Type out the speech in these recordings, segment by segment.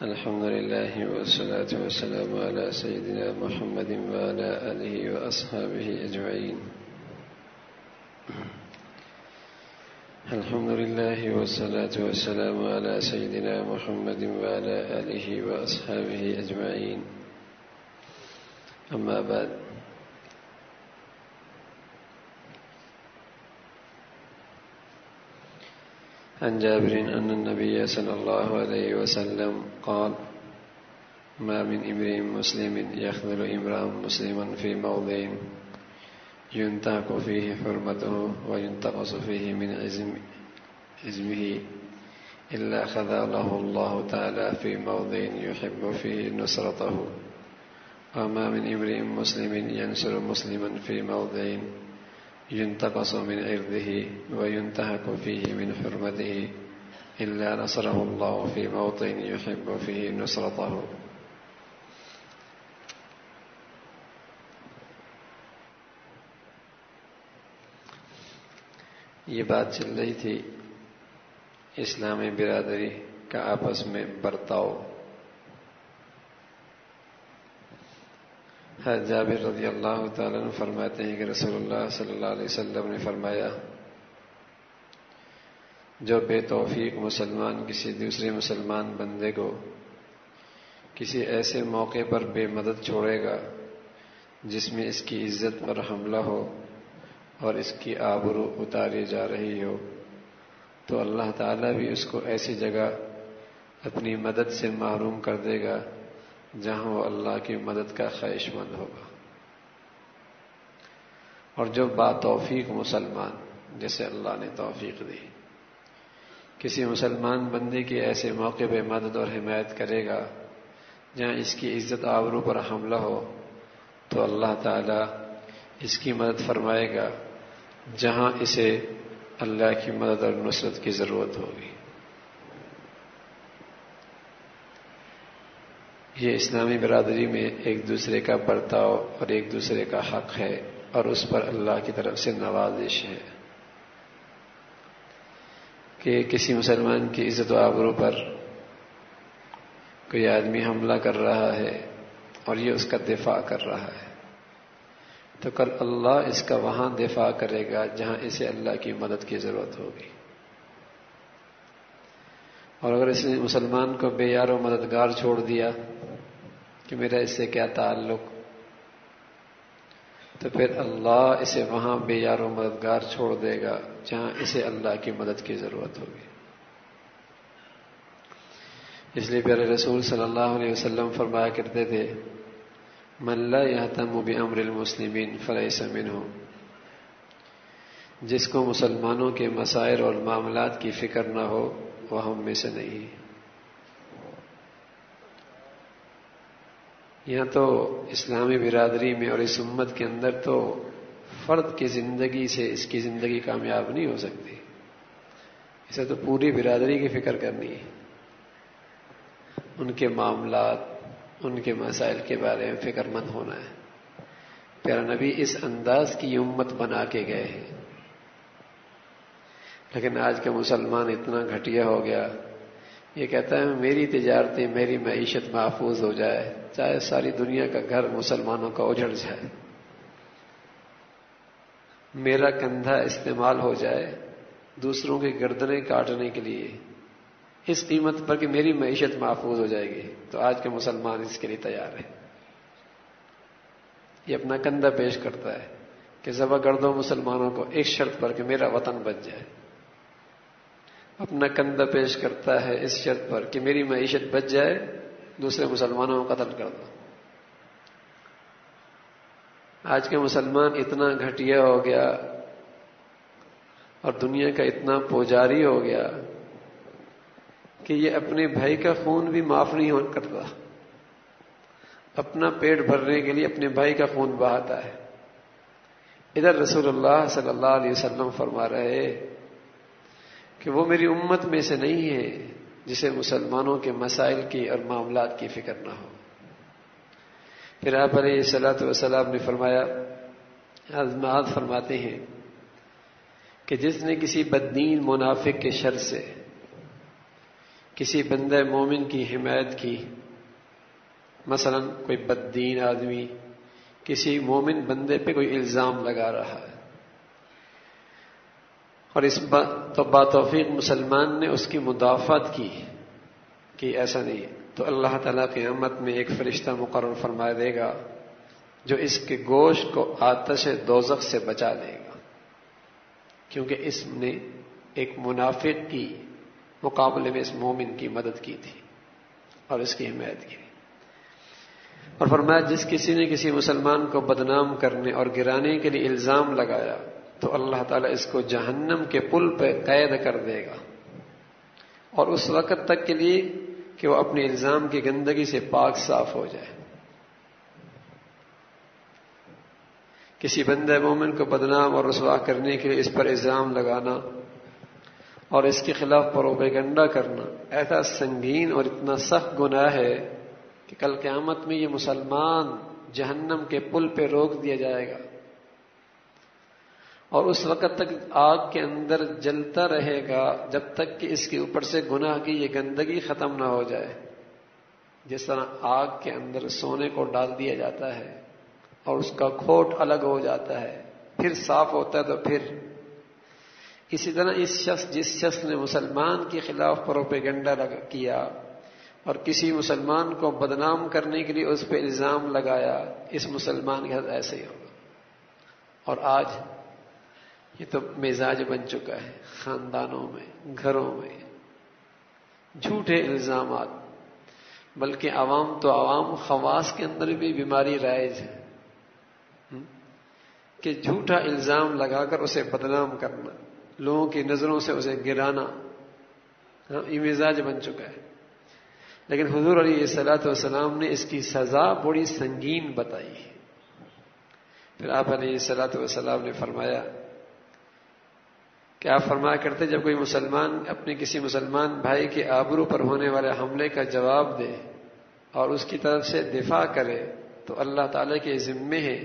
الحمد لله والصلاة والسلام على سيدنا محمد وعلى آله وأصحابه أجمعين. الحمد لله والصلاة والسلام على سيدنا محمد وعلى آله وأصحابه أجمعين. أما بعد، عن جابر أن النبي صلى الله عليه وسلم قال: ما من امرئ مسلم يخذل امرأ مسلما في موضع ينتهك فيه حرمته وينتقص فيه من عزمه إلا خذله الله تعالى في موضع يحب فيه نصرته. وما من امرئ مسلم ينصر مسلما في موضع ينتقص من عرضه وينتهك فيه من حرمته إلا نصره الله في موطن يحب فيه نصرته. یہ بات چل رہی تھی اسلامی برادری کا آپس میں برتاؤ. حضرت جابر رضی اللہ تعالیٰ عنہ فرماتے ہیں کہ رسول اللہ صلی اللہ علیہ وسلم نے فرمایا: جو بے توفیق مسلمان کسی دوسرے مسلمان بندے کو کسی ایسے موقع پر بے مدد چھوڑے گا جس میں اس کی عزت پر حملہ ہو اور اس کی آبرو اتاری جا رہی ہو، تو اللہ تعالیٰ بھی اس کو ایسی جگہ اپنی مدد سے محروم کر دے گا جہاں وہ اللہ کی مدد کا خواہش مند ہوگا. اور جو با توفیق مسلمان، جسے اللہ نے توفیق دی، کسی مسلمان بندے کے ایسے موقع پہ مدد اور حمایت کرے گا جہاں اس کی عزت آبرو پر حملہ ہو، تو اللہ تعالیٰ اس کی مدد فرمائے گا جہاں اسے اللہ کی مدد اور نصرت کی ضرورت ہوگی. یہ اسلامی برادری میں ایک دوسرے کا برتاؤ اور ایک دوسرے کا حق ہے، اور اس پر اللہ کی طرف سے نوازش ہے کہ کسی مسلمان کی عزت و آبرو پر کوئی آدمی حملہ کر رہا ہے اور یہ اس کا دفاع کر رہا ہے، تو کل اللہ اس کا وہاں دفاع کرے گا جہاں اسے اللہ کی مدد کی ضرورت ہوگی. اور اگر اس نے مسلمان کو بے یار و مددگار چھوڑ دیا کہ میرا اس سے کیا تعلق، تو پھر اللہ اسے وہاں بے یار و مددگار چھوڑ دے گا جہاں اسے اللہ کی مدد کی ضرورت ہوگی. اس لیے پیارے رسول صلی اللہ علیہ وسلم فرمایا کرتے تھے: من لا یہتم بامر المسلمین فلیس منہم. جس کو مسلمانوں کے مسائل اور معاملات کی فکر نہ ہو وہ ہم میں سے نہیں. یہاں تو اسلامی برادری میں اور اس امت کے اندر تو فرد کی زندگی سے اس کی زندگی کامیاب نہیں ہو سکتی. اسے تو پوری برادری کی فکر کرنی ہے، ان کے معاملات، ان کے مسائل کے بارے میں فکر مند ہونا ہے. پیارا نبی اس انداز کی امت بنا کے گئے ہیں، لیکن آج کا مسلمان اتنا گھٹیا ہو گیا، یہ کہتا ہے میری تجارتیں، میری معیشت محفوظ ہو جائے، چاہے ساری دنیا کا گھر مسلمانوں کا اجڑ جائے، میرا کندھا استعمال ہو جائے دوسروں کی گردنیں کاٹنے کے لیے اس قیمت پر کہ میری معیشت محفوظ ہو جائے گی، تو آج کے مسلمان اس کے لیے تیار ہے. یہ اپنا کندھا پیش کرتا ہے کہ ذبح کر دو مسلمانوں کو ایک شرط پر کہ میرا وطن بچ جائے. اپنا کندھا پیش کرتا ہے اس شرط پر کہ میری معیشت بچ جائے، دوسرے مسلمانوں کو قتل کر دو. آج کا مسلمان اتنا گھٹیا ہو گیا اور دنیا کا اتنا پوجاری ہو گیا کہ یہ اپنے بھائی کا خون بھی معاف نہیں کرتا، اپنا پیٹ بھرنے کے لیے اپنے بھائی کا خون بہاتا ہے. ادھر رسول اللہ صلی اللہ علیہ وسلم فرما رہے کہ وہ میری امت میں سے نہیں ہے جسے مسلمانوں کے مسائل کی اور معاملات کی فکر نہ ہو. پھر آپ علیہ الصلوۃ والسلام نے فرمایا، معاذ فرماتے ہیں کہ جس نے کسی بددین منافق کے شر سے کسی بندہ مومن کی حمایت کی، مثلا کوئی بددین آدمی کسی مومن بندے پہ کوئی الزام لگا رہا ہے، اور اس تو باتوفیق مسلمان نے اس کی مدافعت کی کہ ایسا نہیں، تو اللہ تعالیٰ قیامت میں ایک فرشتہ مقرر فرما دے گا جو اس کے گوشت کو آتش دوزخ سے بچا لے گا، کیونکہ اس نے ایک منافق کی مقابلے میں اس مومن کی مدد کی تھی اور اس کی حمایت کی۔ اور فرمایا جس کسی نے کسی مسلمان کو بدنام کرنے اور گرانے کے لیے الزام لگایا تو اللہ تعالیٰ اس کو جہنم کے پل پہ قید کر دے گا، اور اس وقت تک کے لیے کہ وہ اپنے الزام کی گندگی سے پاک صاف ہو جائے۔ کسی بندہ مومن کو بدنام اور رسوا کرنے کے لیے اس پر الزام لگانا اور اس کے خلاف پروپیگنڈا کرنا ایسا سنگین اور اتنا سخت گناہ ہے کہ کل قیامت میں یہ مسلمان جہنم کے پل پہ روک دیا جائے گا، اور اس وقت تک آگ کے اندر جلتا رہے گا جب تک کہ اس کے اوپر سے گناہ کی یہ گندگی ختم نہ ہو جائے۔ جس طرح آگ کے اندر سونے کو ڈال دیا جاتا ہے اور اس کا کھوٹ الگ ہو جاتا ہے، پھر صاف ہوتا ہے، تو پھر اسی طرح جس شخص نے مسلمان کے خلاف پروپیگنڈا کیا اور کسی مسلمان کو بدنام کرنے کے لیے اس پہ الزام لگایا، اس مسلمان کے ساتھ ایسے ہی ہوگا۔ اور آج یہ تو مزاج بن چکا ہے، خاندانوں میں، گھروں میں جھوٹے الزامات، بلکہ عوام تو عوام، خواص کے اندر بھی بیماری رائج ہے کہ جھوٹا الزام لگا کر اسے بدنام کرنا، لوگوں کی نظروں سے اسے گرانا، یہ مزاج بن چکا ہے۔ لیکن حضور علیہ الصلوۃ والسلام نے اس کی سزا بڑی سنگین بتائی ہے۔ پھر آپ علیہ الصلوۃ والسلام نے فرمایا کہ آپ فرمایا کرتے جب کوئی مسلمان اپنے کسی مسلمان بھائی کے آبرو پر ہونے والے حملے کا جواب دے اور اس کی طرف سے دفاع کرے تو اللہ تعالیٰ کے ذمے ہے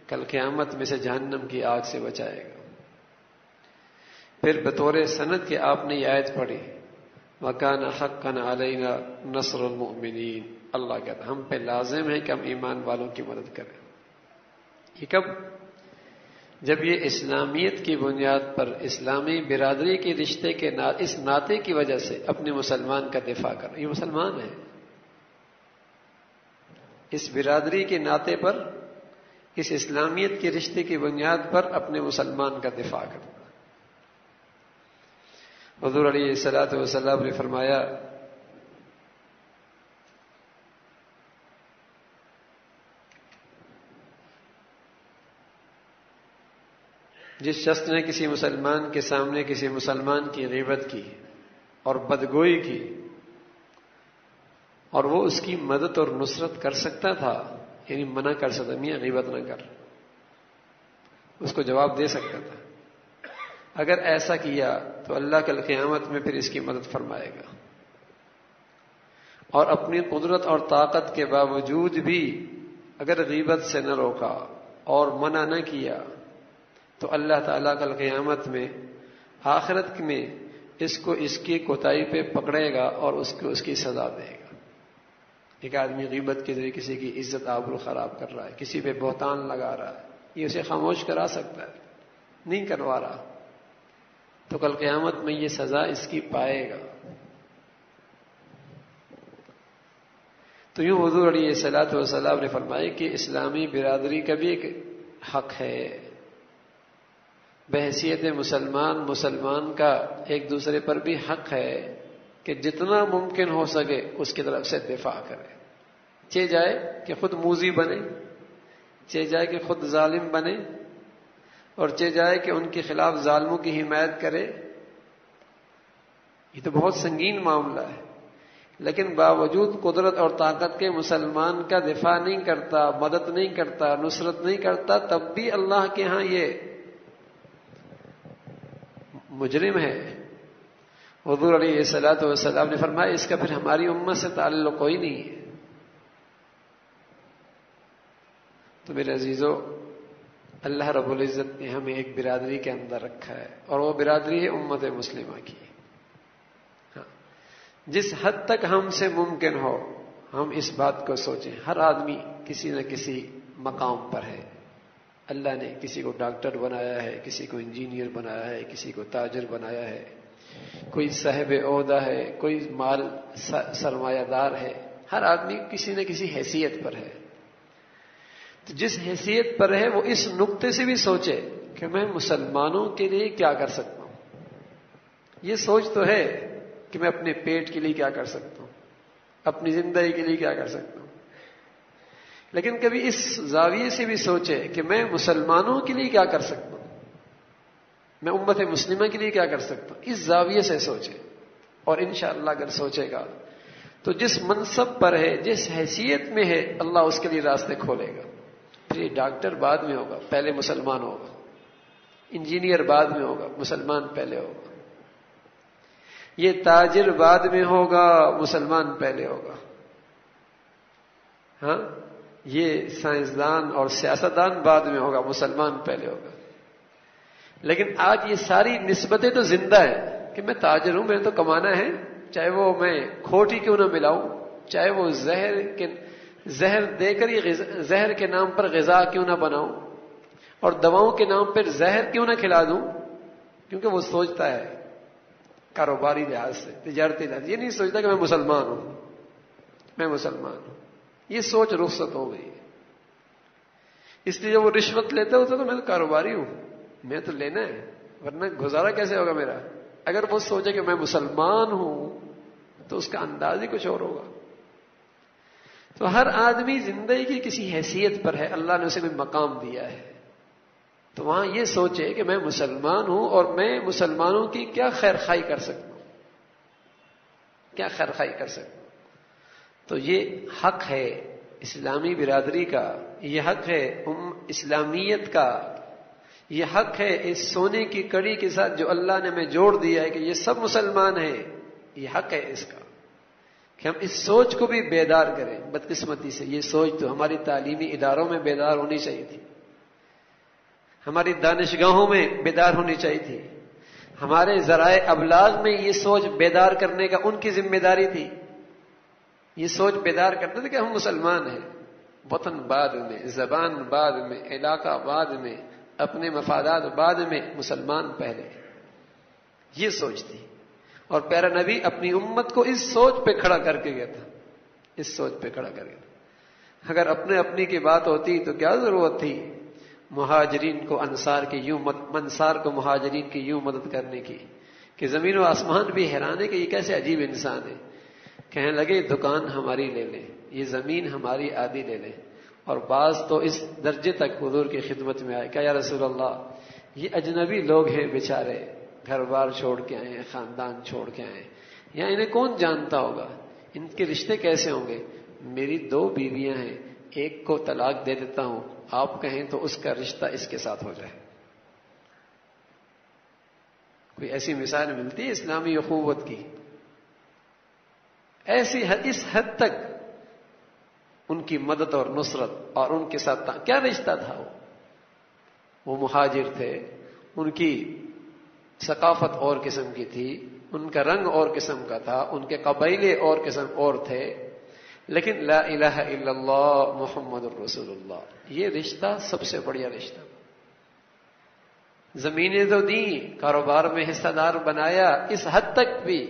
کل قیامت میں سے جہنم کی آگ سے بچائے گا۔ پھر بطور سند کے آپ نے یہ آیت پڑھی، وَكَانَ حَقًّا عَلَيْنَا نَصْرُ الْمُؤْمِنِينَ، اللہ کہتا ہم پہ لازم ہے کہ ہم ایمان والوں کی مدد کریں۔ یہ کب؟ جب یہ اسلامیت کی بنیاد پر اسلامی برادری کے رشتے کے اس ناطے کی وجہ سے اپنے مسلمان کا دفاع کر، یہ مسلمان ہے، اس برادری کے ناطے پر، اس اسلامیت کے رشتے کی بنیاد پر اپنے مسلمان کا دفاع کرنا۔ حضور علیہ الصلوۃ والسلام نے فرمایا جس شخص نے کسی مسلمان کے سامنے کسی مسلمان کی غیبت کی اور بدگوئی کی اور وہ اس کی مدد اور نصرت کر سکتا تھا، یعنی منع کر سکتا، میاں غیبت نہ کر، اس کو جواب دے سکتا تھا، اگر ایسا کیا تو اللہ کل قیامت میں پھر اس کی مدد فرمائے گا۔ اور اپنی قدرت اور طاقت کے باوجود بھی اگر غیبت سے نہ روکا اور منع نہ کیا تو اللہ تعالیٰ کل قیامت میں، آخرت میں اس کو اس کی کوتاہی پہ پکڑے گا اور اس کو اس کی سزا دے گا۔ ایک آدمی غیبت کے ذریعے کسی کی عزت آبرو خراب کر رہا ہے، کسی پہ بہتان لگا رہا ہے، یہ اسے خاموش کرا سکتا ہے، نہیں کروا رہا تو کل قیامت میں یہ سزا اس کی پائے گا۔ تو یوں حضور علیہ الصلوۃ والسلام نے فرمایا کہ اسلامی برادری کا بھی ایک حق ہے، بحیثیت مسلمان کا ایک دوسرے پر بھی حق ہے کہ جتنا ممکن ہو سکے اس کی طرف سے دفاع کرے، چاہے جائے کہ خود موذی بنے، چاہے جائے کہ خود ظالم بنے، اور چاہے جائے کہ ان کے خلاف ظالموں کی حمایت کرے۔ یہ تو بہت سنگین معاملہ ہے، لیکن باوجود قدرت اور طاقت کے مسلمان کا دفاع نہیں کرتا، مدد نہیں کرتا، نصرت نہیں کرتا، تب بھی اللہ کے ہاں یہ مجرم ہے۔ حضور علیہ الصلوۃ والسلام نے فرمایا اس کا پھر ہماری امت سے تعلق کوئی نہیں ہے۔ تو میرے عزیزو، اللہ رب العزت نے ہمیں ایک برادری کے اندر رکھا ہے، اور وہ برادری ہے امت مسلمہ کی۔ جس حد تک ہم سے ممکن ہو ہم اس بات کو سوچیں. ہر آدمی کسی نہ کسی مقام پر ہے. اللہ نے کسی کو ڈاکٹر بنایا ہے, کسی کو انجینئر بنایا ہے, کسی کو تاجر بنایا ہے, کوئی صاحب عہدہ ہے, کوئی مال سرمایہ دار ہے. ہر آدمی کسی نہ کسی حیثیت پر ہے. تو جس حیثیت پر ہے وہ اس نقطے سے بھی سوچے کہ میں مسلمانوں کے لیے کیا کر سکتا ہوں. یہ سوچ تو ہے کہ میں اپنے پیٹ کے لیے کیا کر سکتا ہوں, اپنی زندگی کے لیے کیا کر سکتا ہوں, لیکن کبھی اس زاویے سے بھی سوچے کہ میں مسلمانوں کے لیے کیا کر سکتا ہوں, میں امت مسلمہ کے لیے کیا کر سکتا ہوں. اس زاویے سے سوچے, اور انشاءاللہ اگر سوچے گا تو جس منصب پر ہے, جس حیثیت میں ہے, اللہ اس کے لیے راستے کھولے گا. پھر یہ ڈاکٹر بعد میں ہوگا, پہلے مسلمان ہوگا. انجینئر بعد میں ہوگا, مسلمان پہلے ہوگا. یہ تاجر بعد میں ہوگا, مسلمان پہلے ہوگا. ہاں, یہ سائنسدان اور سیاستدان بعد میں ہوگا, مسلمان پہلے ہوگا. لیکن آج یہ ساری نسبتیں تو زندہ ہیں کہ میں تاجر ہوں, میں نے تو کمانا ہے, چاہے وہ میں کھوٹ ہی کیوں نہ ملاؤں, چاہے وہ زہر دے کر ہی زہر کے نام پر غذا کیوں نہ بناؤں, اور دواؤں کے نام پر زہر کیوں نہ کھلا دوں. کیونکہ وہ سوچتا ہے کاروباری لحاظ سے, تجارتی لحاظ, یہ نہیں سوچتا کہ میں مسلمان ہوں, میں مسلمان ہوں. یہ سوچ رخصت ہو گئی. اس لیے جب وہ رشوت لیتا ہوتا تو میں تو کاروباری ہوں, میں تو لینا ہے, ورنہ گزارا کیسے ہوگا میرا. اگر وہ سوچے کہ میں مسلمان ہوں تو اس کا انداز ہی کچھ اور ہوگا. تو ہر آدمی زندگی کی کسی حیثیت پر ہے, اللہ نے اسے بھی مقام دیا ہے. تو وہاں یہ سوچے کہ میں مسلمان ہوں اور میں مسلمانوں کی کیا خیر خواہی کر سکتا ہوں, کیا خیر خواہی کر سکتا ہوں. تو یہ حق ہے اسلامی برادری کا, یہ حق ہے اسلامیت کا, یہ حق ہے اس سونے کی کڑی کے ساتھ جو اللہ نے ہمیں جوڑ دیا ہے کہ یہ سب مسلمان ہیں. یہ حق ہے اس کا کہ ہم اس سوچ کو بھی بیدار کریں. بدقسمتی سے یہ سوچ تو ہماری تعلیمی اداروں میں بیدار ہونی چاہیے تھی, ہماری دانشگاہوں میں بیدار ہونی چاہیے تھی, ہمارے ذرائع ابلاغ میں یہ سوچ بیدار کرنے کا ان کی ذمہ داری تھی. یہ سوچ بیدار کرتے تھے کہ ہم مسلمان ہیں. وطن بعد میں, زبان بعد میں, علاقہ بعد میں, اپنے مفادات بعد میں, مسلمان پہلے. یہ سوچ تھی. اور پیارا نبی اپنی امت کو اس سوچ پہ کھڑا کر کے گیا تھا, اس سوچ پہ کھڑا کر گیا تھا. اگر اپنے اپنی کی بات ہوتی تو کیا ضرورت تھی مہاجرین کو انصار کی یوں منصار کو مہاجرین کی یوں مدد کرنے کی, کہ زمین و آسمان بھی حیران ہے کہ یہ کیسے عجیب انسان ہے. کہنے لگے دکان ہماری لے لیں, یہ زمین ہماری آدھی لے لیں. اور بعض تو اس درجے تک حضور کی خدمت میں آئے کہ یا رسول اللہ یہ اجنبی لوگ ہیں بیچارے, گھر بار چھوڑ کے آئے, خاندان چھوڑ کے آئے, یا انہیں کون جانتا ہوگا, ان کے رشتے کیسے ہوں گے. میری 2 بیویاں ہیں, ایک کو طلاق دے دیتا ہوں, آپ کہیں تو اس کا رشتہ اس کے ساتھ ہو جائے. کوئی ایسی مثال ملتی ہے اسلامی اخوت کی؟ ایسی اس حد تک ان کی مدد اور نصرت, اور ان کے ساتھ کیا رشتہ تھا. وہ مہاجر تھے, ان کی ثقافت اور قسم کی تھی, ان کا رنگ اور قسم کا تھا, ان کے قبیلے اور قسم اور تھے, لیکن لا الہ الا اللہ محمد الرسول اللہ یہ رشتہ سب سے بڑھیا رشتہ. زمینیں تو دیں, کاروبار میں حصہ دار بنایا, اس حد تک بھی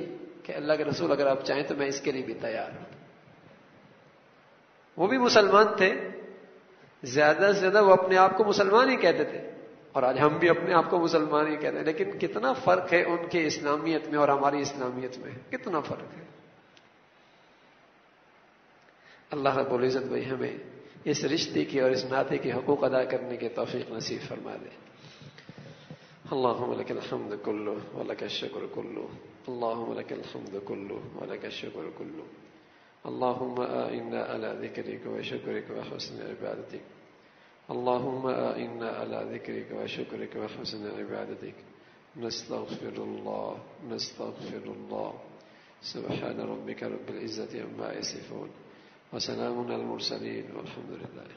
کہ اللہ کے رسول اگر آپ چاہیں تو میں اس کے لیے بھی تیار ہوں. وہ بھی مسلمان تھے, زیادہ سے زیادہ وہ اپنے آپ کو مسلمان ہی کہتے تھے, اور آج ہم بھی اپنے آپ کو مسلمان ہی کہتے ہیں. لیکن کتنا فرق ہے ان کے اسلامیت میں اور ہماری اسلامیت میں, کتنا فرق ہے. اللہ رب العزت بھائی ہمیں اس رشتے کی اور اس ناطے کے حقوق ادا کرنے کے توفیق نصیب فرما دے. اللهم لك الحمد كله ولك الشكر كله, اللهم لك الحمد كله ولك الشكر كله, اللهم إنا على ذكرك وشكرك وحسن عبادتك, اللهم إنا على ذكرك وشكرك وحسن عبادتك. نستغفر الله نستغفر الله. سبحان ربك رب العزة عما يصفون وسلام على المرسلين والحمد لله.